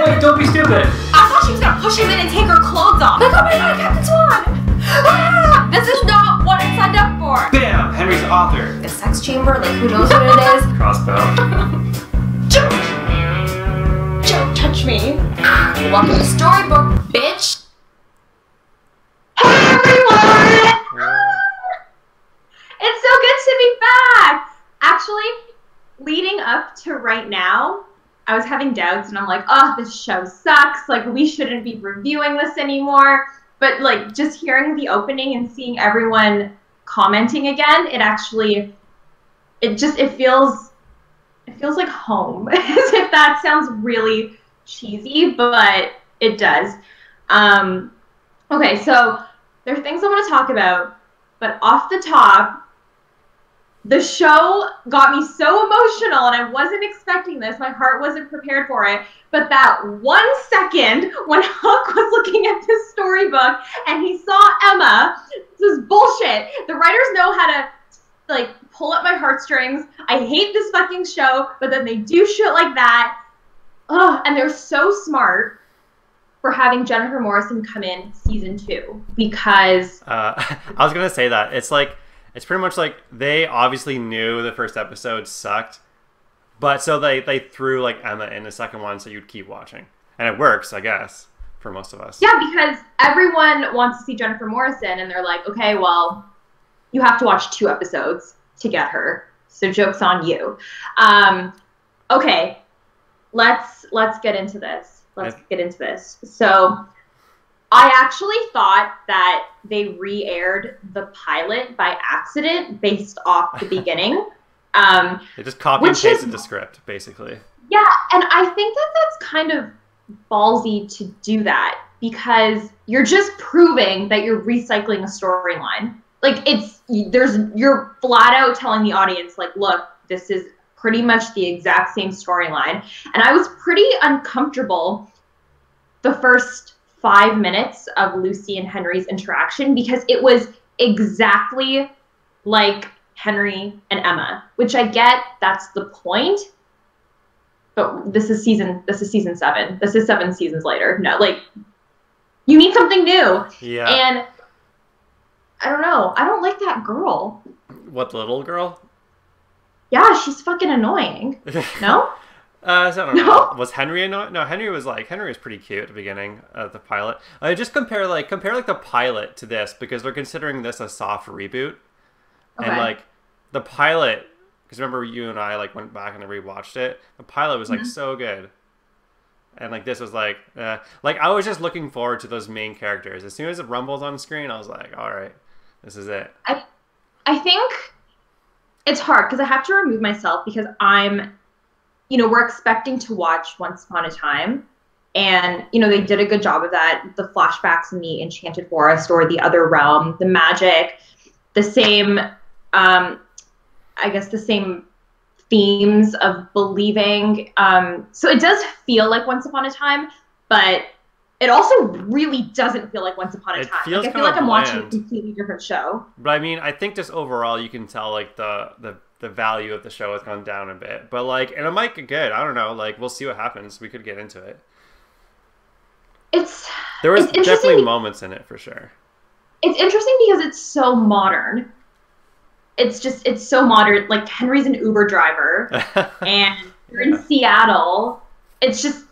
Wait, don't be stupid. I thought she was gonna push him in and take her clothes off. Like, oh my god, Captain Swan! Ah, this is not what I signed up for. Bam! Henry's author. A sex chamber, like who knows what it is? Crossbow. Don't touch me. Welcome to Storybook, bitch. Hey everyone! It's so good to be back. Actually, leading up to right now, I was having doubts and I'm like, oh, this show sucks. Like, we shouldn't be reviewing this anymore. But like, just hearing the opening and seeing everyone commenting again, it feels like home. As if that sounds really cheesy, but it does. Okay, so there are things I want to talk about, but off the top, the show got me so emotional, and I wasn't expecting this. My heart wasn't prepared for it. But that 1 second when Hook was looking at this storybook and he saw Emma, this is bullshit. The writers know how to, like, pull up my heartstrings. I hate this fucking show, but then they do shit like that. Ugh, and they're so smart for having Jennifer Morrison come in season 2 because... I was going to say that. It's pretty much like they obviously knew the first episode sucked, but so they threw like Emma in the second one so you'd keep watching. And it works, I guess, for most of us. Yeah, because everyone wants to see Jennifer Morrison and they're like, okay, well, you have to watch 2 episodes to get her. So joke's on you. Okay, let's get into this. So I actually thought that they re-aired the pilot by accident based off the beginning. They just copy and pasted the script, basically. Yeah, and I think that that's kind of ballsy to do that because you're just proving that you're recycling a storyline. Like, you're flat out telling the audience, like, look, this is pretty much the exact same storyline. And I was pretty uncomfortable the first 5 minutes of Lucy and Henry's interaction because it was exactly like Henry and Emma, which I get, that's the point. But this is season 7. This is 7 seasons later. No, like, you need something new. Yeah. And I don't know. I don't like that girl. What, the little girl? Yeah, she's fucking annoying. No? I don't know. Was Henry annoying? No, Henry was pretty cute at the beginning of the pilot. I just compare the pilot to this because they're considering this a soft reboot. Okay. And like the pilot, because remember you and I like went back and rewatched it. The pilot was like so good, and like this was like I was just looking forward to those main characters. As soon as it rumbles on screen, I was like, all right, this is it. I think it's hard because I have to remove myself because we're expecting to watch Once Upon a Time, and they did a good job of that. The flashbacks in the Enchanted Forest or the Other Realm, the magic, the same. I guess the same themes of believing. So it does feel like Once Upon a Time, but it also really doesn't feel like Once Upon a Time. Feels I feel like I'm watching a completely different show. But I mean, I think just overall you can tell like the value of the show has gone down a bit. But like, and it might get good. I don't know. Like, we'll see what happens. We could get into it. There was definitely moments in it for sure. It's interesting because it's so modern. It's so modern. Like, Henry's an Uber driver and you're in Seattle. It's just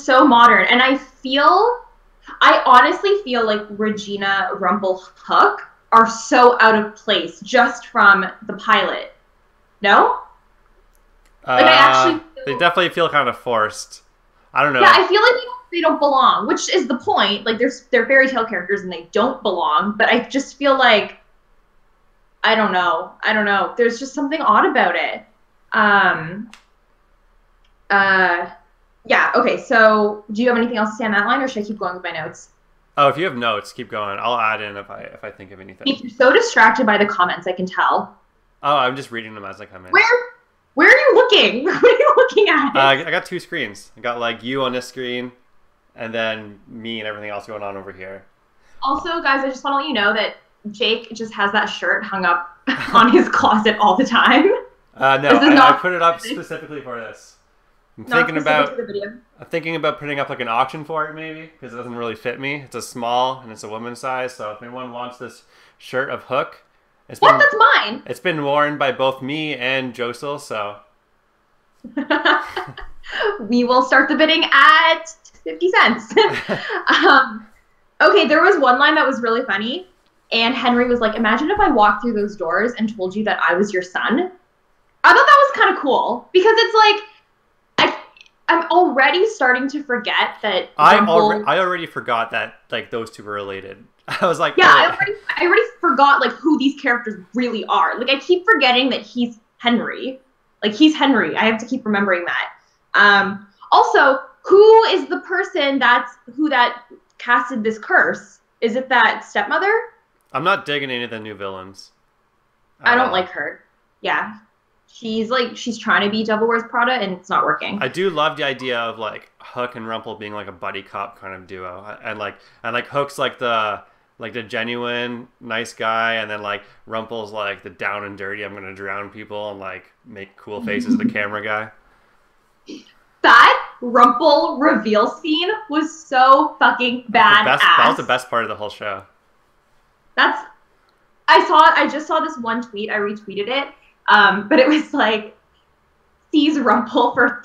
so modern. And I honestly feel like Regina Rumble Hook are so out of place just from the pilot. No? Like, I actually they definitely feel kind of forced. I don't know. Yeah, I feel like they don't belong, which is the point. Like, they're fairy tale characters and they don't belong, but I just feel like I don't know. There's just something odd about it. Yeah, okay, so do you have anything else to say on that line, or should I keep going with my notes? Oh, if you have notes, keep going. I'll add in if I think of anything. If you're so distracted by the comments, I can tell. Oh, I'm just reading them as I come in. Where are you looking? What are you looking at? I got 2 screens. I got like you on this screen, and then me and everything else going on over here. Also, guys, I just want to let you know that Jake just has that shirt hung up on his closet all the time. No, I put it up specifically for this. I'm Not specific to the video. I'm thinking about putting up like an auction for it maybe, because it doesn't really fit me. It's a small and it's a woman's size, so if anyone wants this shirt of Hook, That's mine. It's been worn by both me and Jossyl, so we will start the bidding at 50 cents. Okay, there was one line that was really funny, and Henry was like, imagine if I walked through those doors and told you that I was your son. I thought that was kind of cool, because it's like, I'm already starting to forget that I already forgot that like those two were related. I was like, yeah, I already forgot like who these characters really are. Like I keep forgetting that he's Henry. Like he's Henry. I have to keep remembering that. Also, who is the person that casted this curse? Is it that stepmother? I'm not digging any of the new villains. I don't like her. Yeah. She's trying to be Devil Wears Prada and it's not working. I do love the idea of like Hook and Rumple being like a buddy cop kind of duo, and Hook's like the genuine nice guy, and then like Rumple's like the down and dirty, I'm gonna drown people and like make cool faces at the camera guy. That Rumple reveal scene was so fucking badass. That was the best part of the whole show. I just saw this one tweet, I retweeted it. But it was like, sees Rumple for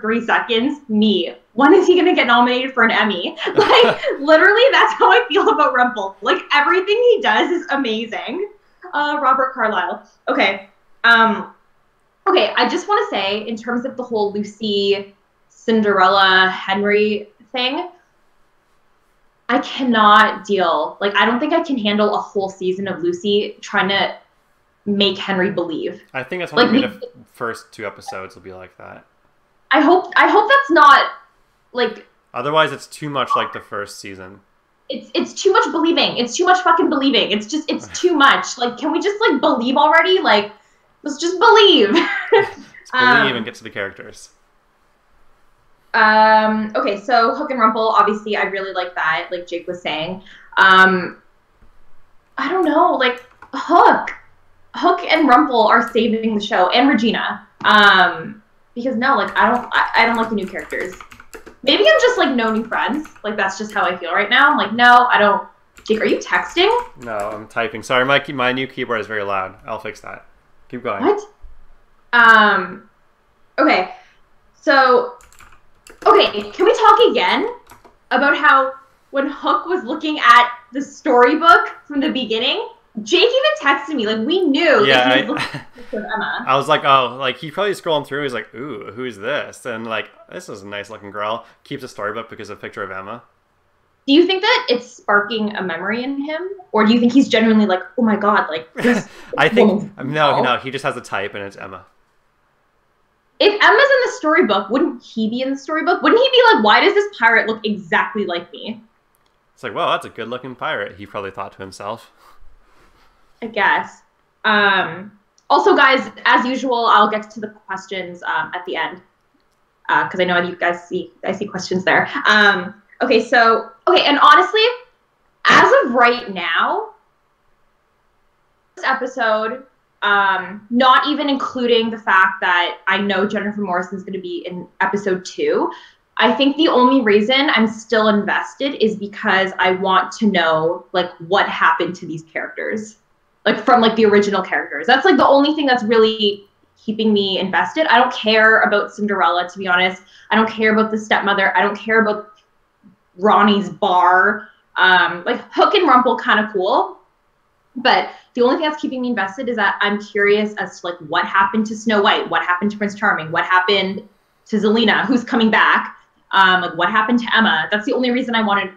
3 seconds. Me. When is he going to get nominated for an Emmy? Like, literally, that's how I feel about Rumple. Like, everything he does is amazing. Robert Carlyle. Okay. Okay, I just want to say, in terms of the whole Lucy, Cinderella, Henry thing, I cannot deal. Like, I don't think I can handle a whole season of Lucy trying to make Henry believe. I think that's only like the first 2 episodes will be like that. I hope that's not like. Otherwise, it's too much like the first season. It's too much believing. It's too much fucking believing. It's too much. Like, can we just like believe already? Like, let's just believe. Let's believe and get to the characters. Okay, so Hook and Rumple, obviously, I really like that. Like Jake was saying, I don't know, like Hook and Rumple are saving the show, and Regina. Because no, like I don't like the new characters. Maybe I'm just like no new friends. Like that's just how I feel right now. I'm like, no, I don't. Jake, are you texting? No, I'm typing. Sorry, my new keyboard is very loud. I'll fix that. Keep going. What? Okay. So, okay, can we talk again about how when Hook was looking at the storybook from the beginning, Jake even texted me, like, we knew that he was looking at the picture of Emma. I was like, oh, like, he probably scrolling through, he's like, ooh, who's this? And, like, this is a nice-looking girl. Keeps a storybook because of a picture of Emma. Do you think that it's sparking a memory in him? Or do you think he's genuinely like, oh my god, like, this I think, no, he just has a type and it's Emma. If Emma's in the storybook, wouldn't he be in the storybook? Wouldn't he be like, why does this pirate look exactly like me? It's like, well, that's a good-looking pirate, he probably thought to himself. I guess. Also, guys, as usual, I'll get to the questions at the end because I know you guys I see questions there. Okay, and honestly, as of right now, this episode, not even including the fact that I know Jennifer Morrison's going to be in episode 2, I think the only reason I'm still invested is because I want to know like what happened to these characters. Like from like the original characters. That's like the only thing that's really keeping me invested. I don't care about Cinderella, to be honest. I don't care about the stepmother. I don't care about Ronnie's bar. Like Hook and Rumple, kind of cool. But the only thing that's keeping me invested is that I'm curious as to like what happened to Snow White, what happened to Prince Charming, what happened to Zelina, who's coming back, like what happened to Emma. That's the only reason I wanted.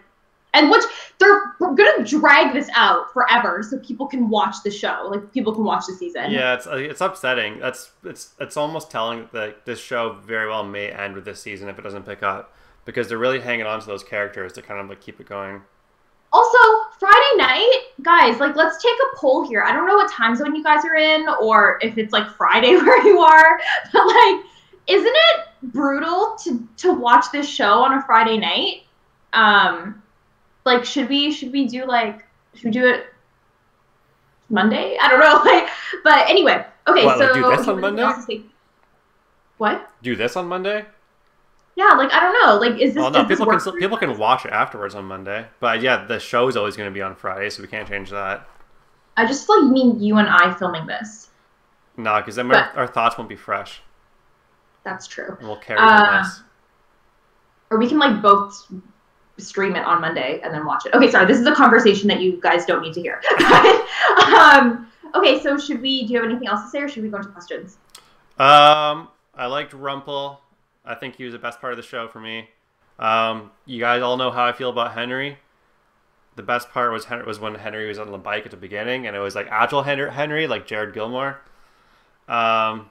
And which they're gonna drag this out forever, so people can watch the show. Like people can watch the season. Yeah, it's upsetting. It's almost telling that this show very well may end with this season if it doesn't pick up, because they're really hanging on to those characters to kind of like keep it going. Also, Friday night, guys, like let's take a poll here. I don't know what time zone you guys are in, or if it's like Friday where you are, but like, isn't it brutal to watch this show on a Friday night? Like, should we do it Monday? I don't know. Like, but anyway, okay. What, so like do this on Monday? What? Do this on Monday? Yeah, like I don't know. Like, is this? Well, no, is this people can watch it afterwards on Monday. But yeah, the show is always going to be on Friday, so we can't change that. I just like mean you and I filming this. No, because then our thoughts won't be fresh. That's true. And we'll carry them less. Or we can like both stream it on Monday and then watch it. Okay, sorry. This is a conversation that you guys don't need to hear. Okay, so do you have anything else to say, or should we go into questions? I liked Rumpel. I think he was the best part of the show for me. You guys all know how I feel about Henry. The best part was when Henry was on the bike at the beginning, and it was like agile Henry, like Jared Gilmore. Jared.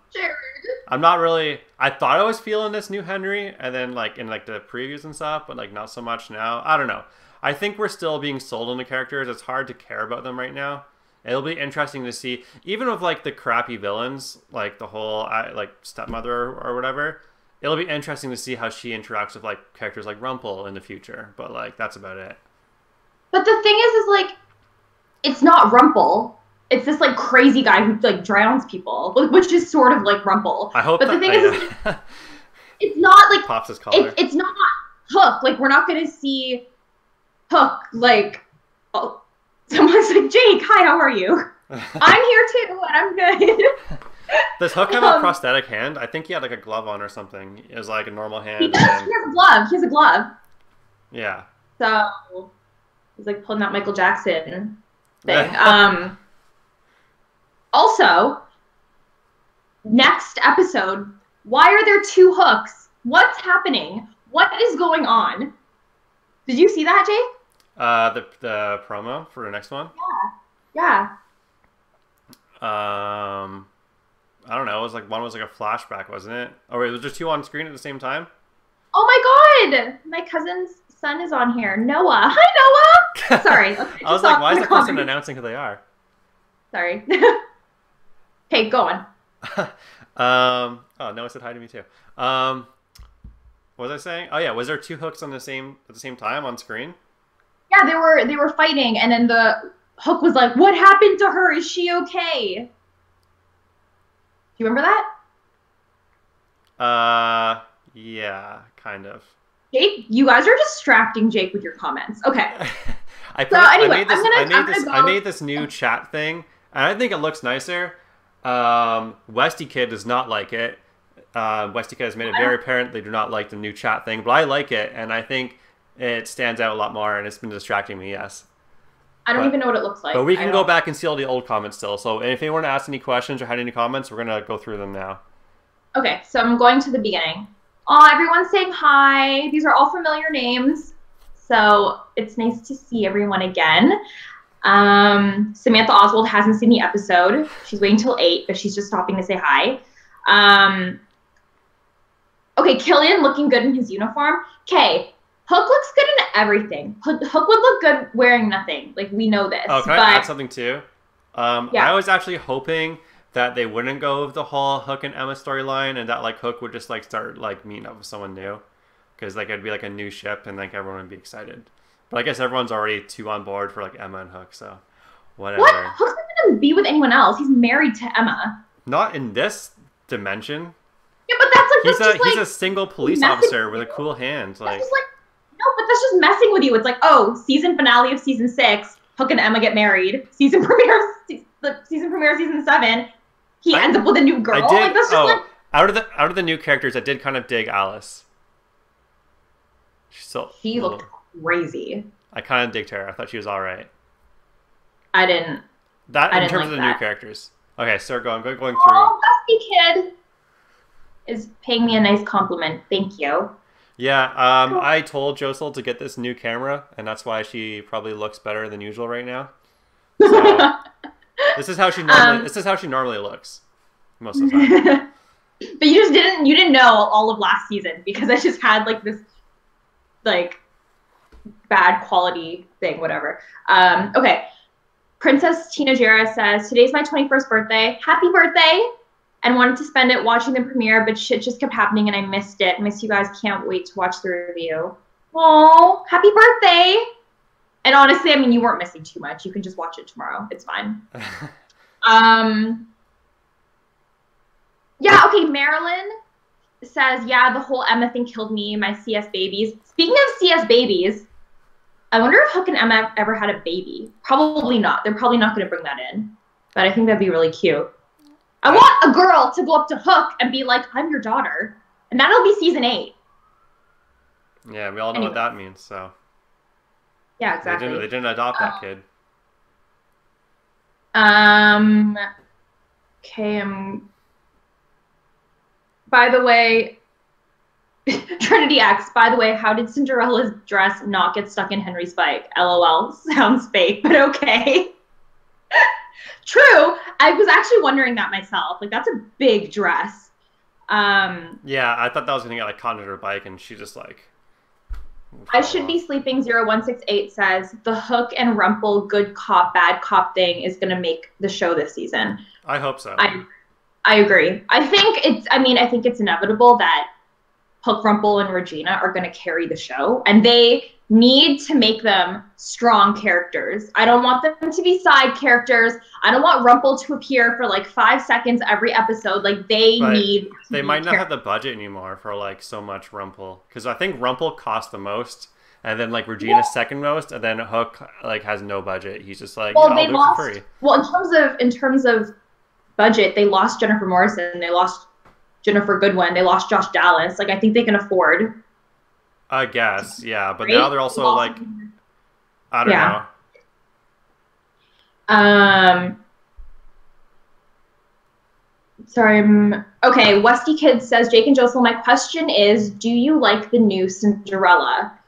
I'm not really. I thought I was feeling this new Henry, and then like in like the previews and stuff, but like not so much now. I don't know. I think we're still being sold on the characters. It's hard to care about them right now. It'll be interesting to see, even with like the crappy villains, like the whole like stepmother or whatever. It'll be interesting to see how she interacts with like characters like Rumpel in the future. But like that's about it. But the thing is like, it's not Rumpel. It's this like crazy guy who like drowns people, which is sort of like Rumpel. I hope. But the thing is, it's not like pops his collar. It's not Hook. Like we're not gonna see Hook. Like, oh, someone's like, Jake, hi, how are you? I'm here too, and I'm good. Does Hook have a prosthetic hand? I think he had like a glove on or something. It was like a normal hand. He has a glove. He has a glove. Yeah. So he's like pulling that Michael Jackson thing. Also, next episode, why are there two Hooks? What's happening? What is going on? Did you see that, Jake? The promo for the next one? Yeah. I don't know. It was like one was like a flashback, wasn't it? Or was there two on screen at the same time? Oh my God! My cousin's son is on here. Noah. Hi, Noah. Sorry. Okay, I was like, why is the person announcing who they are? Sorry. Okay, go on. Oh, Noah said hi to me too. What was I saying? Oh yeah, was there two Hooks at the same time on screen? Yeah, they were fighting, and then the Hook was like, "What happened to her? Is she okay?" Do you remember that? Yeah, kind of. Jake, you guys are distracting Jake with your comments. Okay. I made this new chat thing, and I think it looks nicer. Westy Kid does not like it. Westy Kid has made it very apparent they do not like the new chat thing, but I like it, and I think it stands out a lot more, and it's been distracting me, yes. I don't even know what it looks like. But we can go back and see all the old comments still, so if anyone asked any questions or had any comments, we're going to go through them now. Okay, so I'm going to the beginning. Oh, everyone's saying hi. These are all familiar names, so it's nice to see everyone again. Samantha Oswald hasn't seen the episode. She's waiting till 8, but she's just stopping to say hi. Okay, Killian looking good in his uniform. Okay, Hook looks good in everything. Hook would look good wearing nothing. Like, we know this. Oh, can I add something too? I was actually hoping that they wouldn't go with the whole Hook and Emma storyline, and that like Hook would just like start like meeting up with someone new, because like it'd be like a new ship, and like everyone would be excited. But I guess everyone's already too on board for like Emma and Hook, so whatever. What? Hook's not gonna be with anyone else. He's married to Emma. Not in this dimension. Yeah, but that's like he's a single police officer with a cool hand. Like, no, but that's just messing with you. It's like, oh, season finale of season 6, Hook and Emma get married. Season premiere season 7, he ends up with a new girl. Like, that's just like, out of the new characters, I did kind of dig Alice. She looked crazy. I kind of digged her. I thought she was all right. I didn't. In terms of the new characters. Okay, so going through. Oh, Dusty Kid is paying me a nice compliment. Thank you. Yeah, I told Jossyl to get this new camera, and that's why she probably looks better than usual right now. So, this is how she normally looks most of the time. But you didn't know all of last season, because I just had like this like bad quality thing, whatever. Okay. Princess Tina Jera says, today's my 21st birthday. Happy birthday! And wanted to spend it watching the premiere, but shit just kept happening and I missed it. Miss you guys. Can't wait to watch the review. Oh, happy birthday! And honestly, I mean, you weren't missing too much. You can just watch it tomorrow. It's fine. Yeah, okay, Marilyn. says, yeah, the whole Emma thing killed me, my CS babies. Speaking of CS babies, I wonder if Hook and Emma ever had a baby. Probably not. They're probably not going to bring that in. But I think that'd be really cute. I want a girl to go up to Hook and be like, I'm your daughter. And that'll be season 8. Yeah, we all know what that means, so. Yeah, exactly. They didn't adopt that kid. Okay, by the way, Trinity X, by the way, how did Cinderella's dress not get stuck in Henry's bike? LOL, sounds fake, but okay. True, I was actually wondering that myself. Like, that's a big dress. Yeah, I thought that was going to get, like, caught into her bike, and she just, like... I should be sleeping 0168 says, the Hook and Rumple good cop, bad cop thing is going to make the show this season. I hope so. I agree. I think it's inevitable that Hook, Rumple, and Regina are going to carry the show, and they need to make them strong characters. I don't want them to be side characters. I don't want Rumple to appear for like 5 seconds every episode. Like they might not have the budget anymore for like so much Rumple, because I think Rumple cost the most, and then like Regina's second most, and then Hook like has no budget. He's just like, well, yeah, they lost. For free. Well, in terms of budget, they lost Jennifer Morrison. They lost Jennifer Goodwin. They lost Josh Dallas. Like I think they can afford. I guess, yeah, but now they're also like, I don't know. Sorry, okay, Westy Kid says, Jake and Jossyl, my question is, do you like the new Cinderella?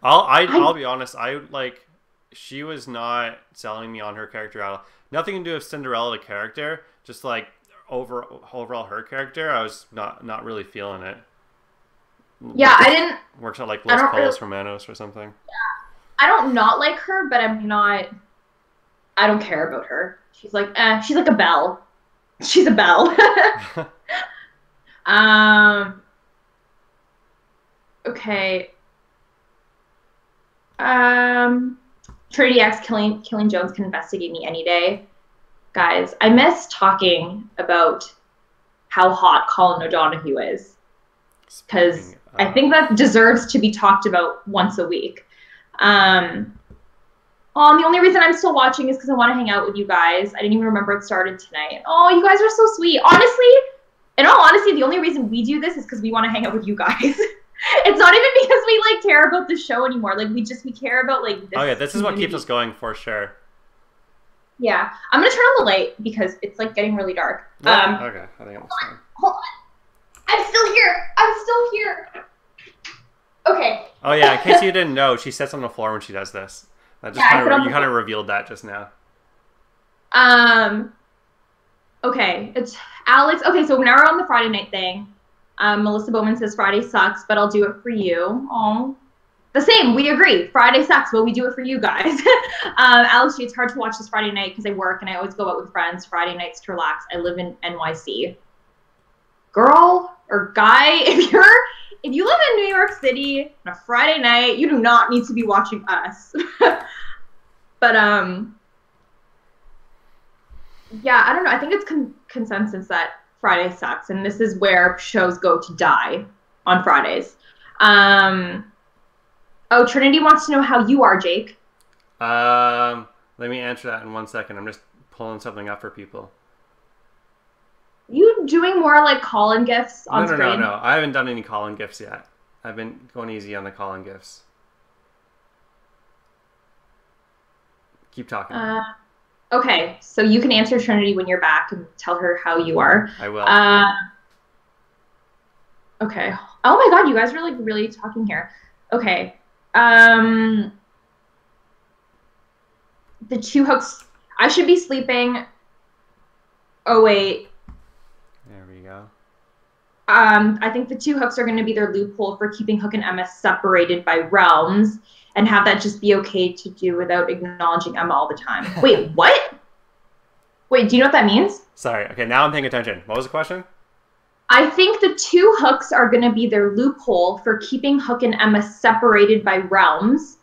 I'll be honest, she was not selling me on her character at all. Nothing to do with Cinderella the character, just like overall her character, I was not really feeling it. Yeah, I didn't. Works out like Los Pollos Hermanos or something. Yeah, I don't not like her, but I don't care about her. She's like, she's like a belle. She's a belle. Okay. Trinity X, Killing Jones can investigate me any day. Guys, I miss talking about how hot Colin O'Donoghue is. Because I think that deserves to be talked about once a week. The only reason I'm still watching is because I want to hang out with you guys. I didn't even remember it started tonight. Oh, you guys are so sweet. Honestly, in all honesty, the only reason we do this is because we want to hang out with you guys. It's not even because we like care about the show anymore. Like we care about like this. Oh yeah, this is what keeps us going for sure. Yeah, I'm gonna turn on the light because it's like getting really dark. Okay, I think I'm fine. Hold on. I'm still here. Okay. Oh yeah, in case you didn't know, she sits on the floor when she does this. That just you kind of revealed that just now. Okay, it's Alex. Okay, so now we're on the Friday night thing. Melissa Bowman says Friday sucks, but I'll do it for you. Oh, the same. We agree. Friday sucks, but we do it for you guys. Alex, it's hard to watch this Friday night because I work and I always go out with friends Friday nights to relax. I live in NYC. Girl or guy, if you live in New York City on a Friday night, you do not need to be watching us. But yeah, I don't know. I think it's consensus that Friday sucks, and this is where shows go to die on Fridays. Oh, Trinity wants to know how you are, Jake. Let me answer that in 1 second. I'm just pulling something up for people. You doing more like call-in gifts on screen? No. I haven't done any call-in gifts yet. I've been going easy on the call-in gifts. Keep talking. Okay, so you can answer Trinity when you're back and tell her how you are. I will. Okay. Oh my god, you guys are like really talking here. Okay. The two hooks. I should be sleeping. Oh wait. There we go. I think the two hooks are going to be their loophole for keeping Hook and Emma separated by realms, and have that just be okay to do without acknowledging Emma all the time. Wait, what? Wait, do you know what that means? Sorry. Okay, now I'm paying attention. What was the question? I think the two hooks are going to be their loophole for keeping Hook and Emma separated by realms,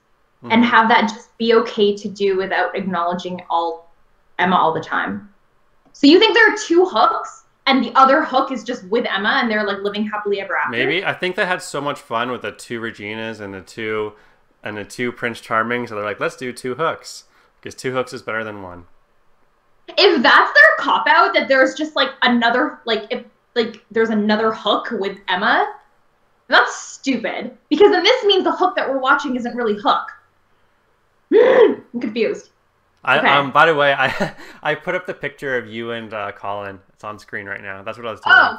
and have that just be okay to do without acknowledging Emma all the time. So you think there are two hooks and the other hook is just with Emma, and they're like living happily ever after. Maybe. I think they had so much fun with the 2 Reginas and the two Prince Charming, so they're like, let's do 2 hooks because 2 hooks is better than 1. If that's their cop out, that there's just like another there's another hook with Emma, that's stupid. Because then this means the hook that we're watching isn't really hook. I'm confused. Okay. By the way, I put up the picture of you and Colin. It's on screen right now. That's what I was doing. Oh,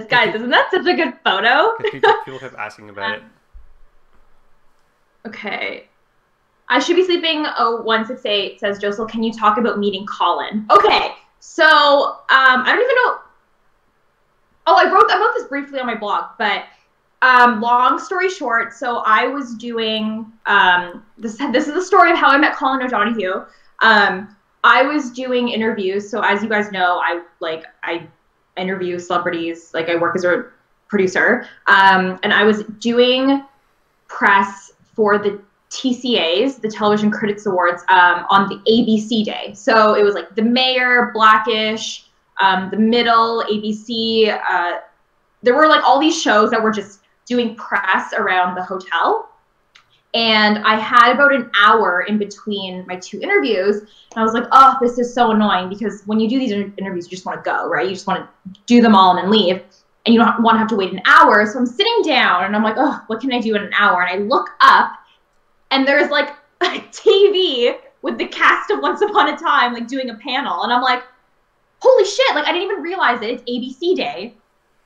guys, isn't that such a good photo? People kept asking about it. Okay. I should be sleeping. 168 says, Jossyl, can you talk about meeting Colin? Okay. So, I don't even know. Oh, I wrote this briefly on my blog, but long story short, so I was doing this is the story of how I met Colin O'Donoghue. I was doing interviews, so as you guys know, I interview celebrities, like I work as a producer, and I was doing press for the TCAs, the Television Critics Awards, on the ABC day. So it was like The Mayor, Blackish, The Middle, ABC. There were like all these shows that were just doing press around the hotel. And I had about an hour in between my 2 interviews. And I was like, oh, this is so annoying, because when you do these interviews, you just want to go, right? You just want to do them all and then leave. And you don't want to have to wait an hour. So I'm sitting down and I'm like, oh, what can I do in an hour? And I look up and there's like a TV with the cast of Once Upon a Time, like doing a panel. And I'm like, holy shit, like I didn't even realize it. It's ABC day.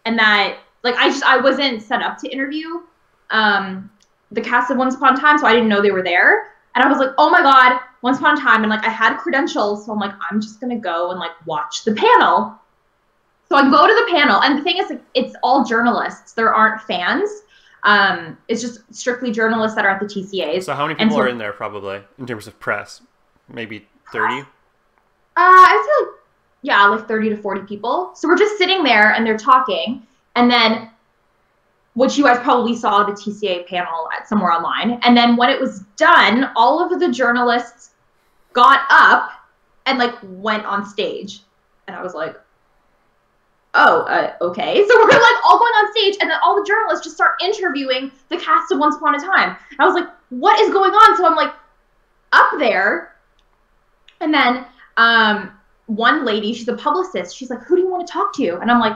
And that, like, I wasn't set up to interview the cast of Once Upon a Time, so I didn't know they were there. And I was like, oh my God, Once Upon a Time. And like I had credentials, so I'm like, I'm just gonna go and like watch the panel. So I go to the panel, and the thing is, like, it's all journalists. There aren't fans. It's just strictly journalists that are at the TCAs. So how many people are in there, probably, in terms of press? Maybe 30? I'd say, like, yeah, like 30 to 40 people. So we're just sitting there, and they're talking. And then, which you guys probably saw the TCA panel at somewhere online. And then when it was done, all of the journalists got up and, like, went on stage. And I was like, oh, okay. So we're like all going on stage, and then all the journalists just start interviewing the cast of Once Upon a Time. And I was like, what is going on? So I'm like up there, and then one lady, she's a publicist. She's like, who do you want to talk to? And I'm like,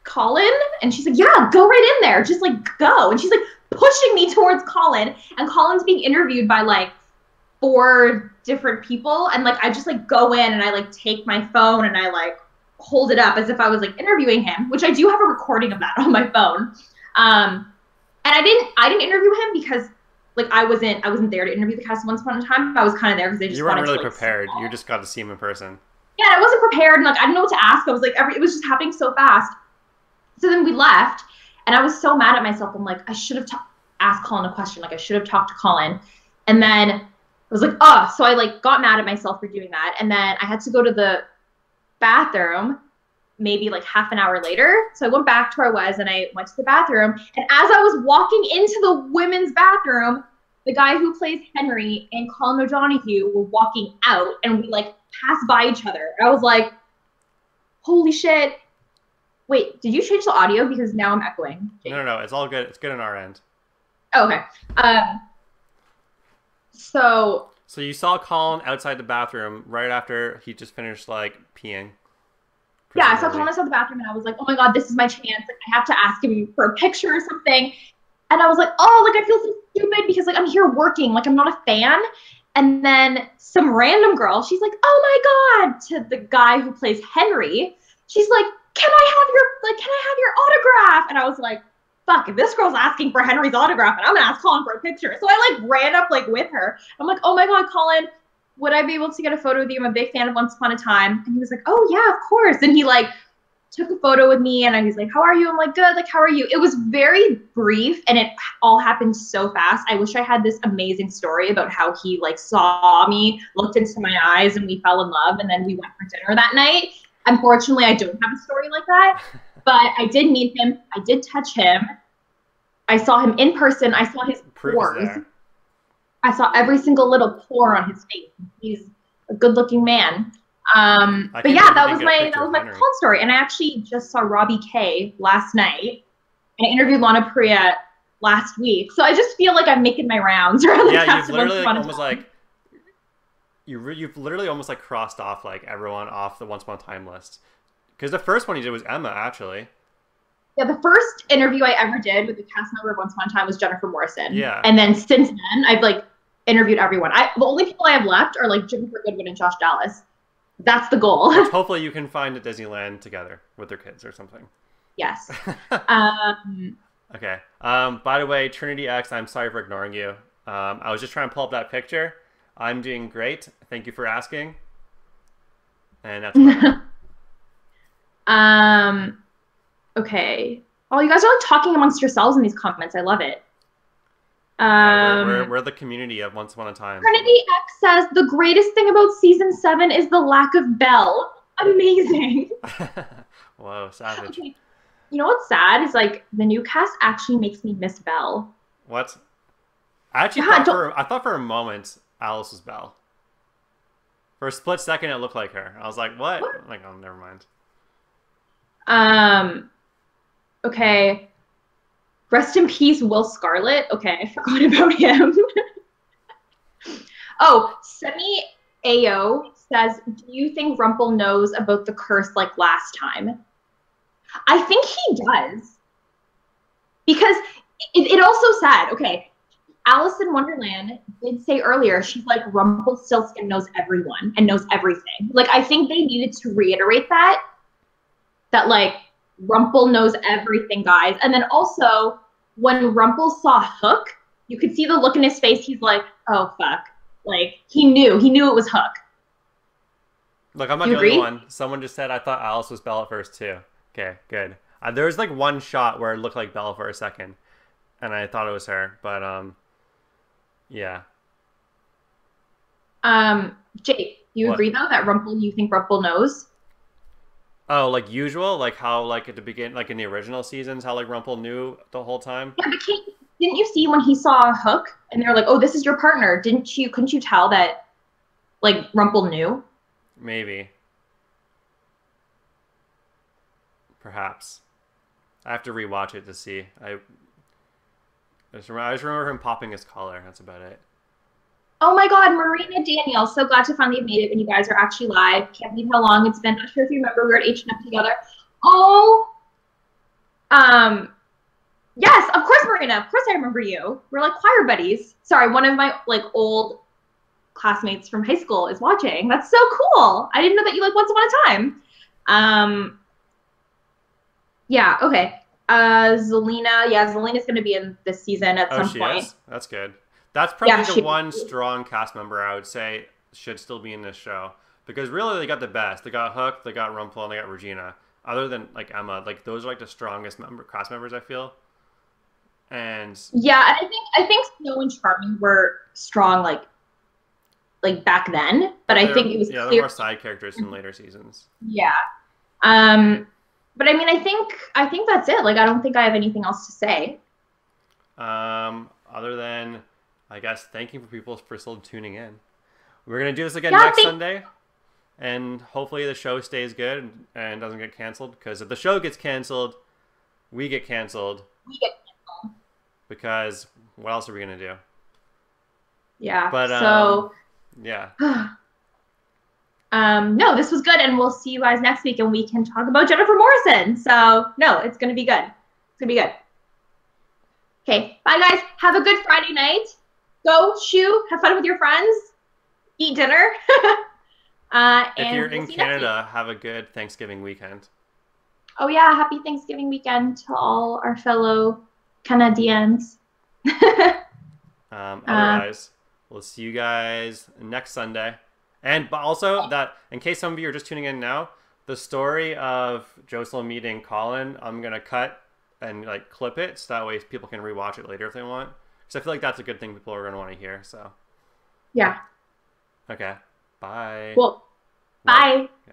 Colin? And she's like, yeah, go right in there. Just like go. And she's like pushing me towards Colin, and Colin's being interviewed by like 4 different people. And like I just like go in and I like take my phone and I like hold it up as if I was like interviewing him, which I do have a recording of that on my phone. And I didn't interview him because like I wasn't there to interview the cast Once Upon a Time. I was kind of there because they just weren't wanted really to, like, prepared. You just got to see him in person. Yeah, I wasn't prepared, and like I didn't know what to ask. I was like, it was just happening so fast. So then we left, and I was so mad at myself. I'm like, I should have asked Colin a question. Like I should have talked to Colin. And then I was like, oh, so I like got mad at myself for doing that. And then I had to go to the bathroom maybe like half an hour later. So I went back to where I was, and I went to the bathroom. And as I was walking into the women's bathroom, the guy who plays Henry and Colin O'Donoghue were walking out, and we like passed by each other. I was like, holy shit. Wait, did you change the audio? Because now I'm echoing. No, it's all good. It's good on our end. Oh, okay. So you saw Colin outside the bathroom right after he just finished like peeing. Yeah, I saw Colin outside the bathroom, and I was like, oh my God, this is my chance. Like, I have to ask him for a picture or something. And I was like, oh, like I feel so stupid because like I'm here working, like I'm not a fan. And then some random girl, she's like, oh my God, to the guy who plays Henry. She's like, can I have your autograph? And I was like, fuck, if this girl's asking for Henry's autograph, and I'm gonna ask Colin for a picture. So I like ran up like with her. I'm like, oh my God, Colin, would I be able to get a photo with you? I'm a big fan of Once Upon a Time. And he was like, oh yeah, of course. And he like took a photo with me, and I was like, how are you? I'm like, good, like, how are you? It was very brief, and it all happened so fast. I wish I had this amazing story about how he like saw me, looked into my eyes, and we fell in love, and then we went for dinner that night. Unfortunately, I don't have a story like that, but I did meet him. I did touch him. I saw him in person. I saw his pores. I saw every single little pore on his face. He's a good-looking man. But yeah, that was my call story. And I actually just saw Robbie K last night, and I interviewed Lana Priya last week. So I just feel like I'm making my rounds around the cast. You've literally almost like you've literally almost like crossed off like everyone off the Once Upon a Time list. Because the first one you did was Emma, actually. Yeah, the first interview I ever did with the cast member of Once Upon a Time was Jennifer Morrison. Yeah. And then since then, I've like interviewed everyone. The only people I have left are like Jennifer Goodwin and Josh Dallas. That's the goal. Which hopefully you can find at Disneyland together with their kids or something. Yes. Okay. By the way, Trinity X, I'm sorry for ignoring you. I was just trying to pull up that picture. I'm doing great. Thank you for asking. And that's okay. Oh, you guys are like talking amongst yourselves in these comments. I love it. We're the community of Once Upon a Time. Trinity X says the greatest thing about season 7 is the lack of Belle. Amazing. Whoa, savage. Okay. You know what's sad is like the new cast actually makes me miss Belle. What? I thought for a moment Alice was Belle. For a split second, it looked like her. I was like, what? I'm like, oh, never mind. Okay. Rest in peace, Will Scarlet. Okay, I forgot about him. Oh, Semi Ao says, do you think Rumpel knows about the curse like last time? I think he does. Because it also said, okay, Alice in Wonderland did say earlier, she's like, Rumpelstiltskin knows everyone and knows everything. Like, I think they needed to reiterate that like, Rumpel knows everything, guys. And then also, when Rumpel saw Hook, you could see the look in his face. He's like, oh, fuck. Like, he knew it was Hook. Look, I'm not the only one. Someone just said, I thought Alice was Belle at first, too. Okay, good. There was, like, one shot where it looked like Belle for a second. And I thought it was her. But, yeah. Jake, you agree, though, that you think Rumpel knows? Oh, like usual? Like how, like, at the beginning, like in the original seasons, how, like, Rumpel knew the whole time? Yeah, but didn't you see when he saw Hook, and they're like, oh, this is your partner? Couldn't you tell that, like, Rumpel knew? Maybe. Perhaps. I have to rewatch it to see. I just remember him popping his collar. That's about it. Oh my God, Marina Daniel, so glad to finally have made it, and you guys are actually live. Can't believe how long it's been. Not sure if you remember, we were at H&M together. Oh, yes, of course, Marina. Of course I remember you. We're like choir buddies. Sorry, one of my like old classmates from high school is watching. That's so cool. I didn't know that you like Once Upon a Time. Yeah, okay. Zelina, Zelina's going to be in this season at some point. Is? That's good. That's probably the one strong cast member I would say should still be in this show. Because really, they got the best. They got Hook, they got Rumpel, and they got Regina. Other than, like, Emma. Like, those are, like, the strongest cast members, I feel. And... yeah, and I think Snow and Charming were strong, like back then. But I think it was they're more side characters in later seasons. Yeah. But, I mean, I think that's it. Like, I don't think I have anything else to say. Other than... I guess thanking for people for still tuning in. We're going to do this again next Sunday. And hopefully the show stays good and doesn't get canceled. Because if the show gets canceled, we get canceled. Because what else are we going to do? Yeah. But, yeah. No, this was good. And we'll see you guys next week. And we can talk about Jennifer Morrison. So, no, it's going to be good. It's going to be good. Okay. Bye, guys. Have a good Friday night. Go, shoot, have fun with your friends, eat dinner. If you're in Canada, have a good Thanksgiving weekend. Oh, yeah, happy Thanksgiving weekend to all our fellow Canadians. Otherwise, we'll see you guys next Sunday. And also, that in case some of you are just tuning in now, the story of Jossyl meeting Colin, I'm going to cut and like clip it so that way people can rewatch it later if they want. Because I feel like that's a good thing people are going to want to hear. So, yeah. Okay. Bye. Well, bye. Yeah.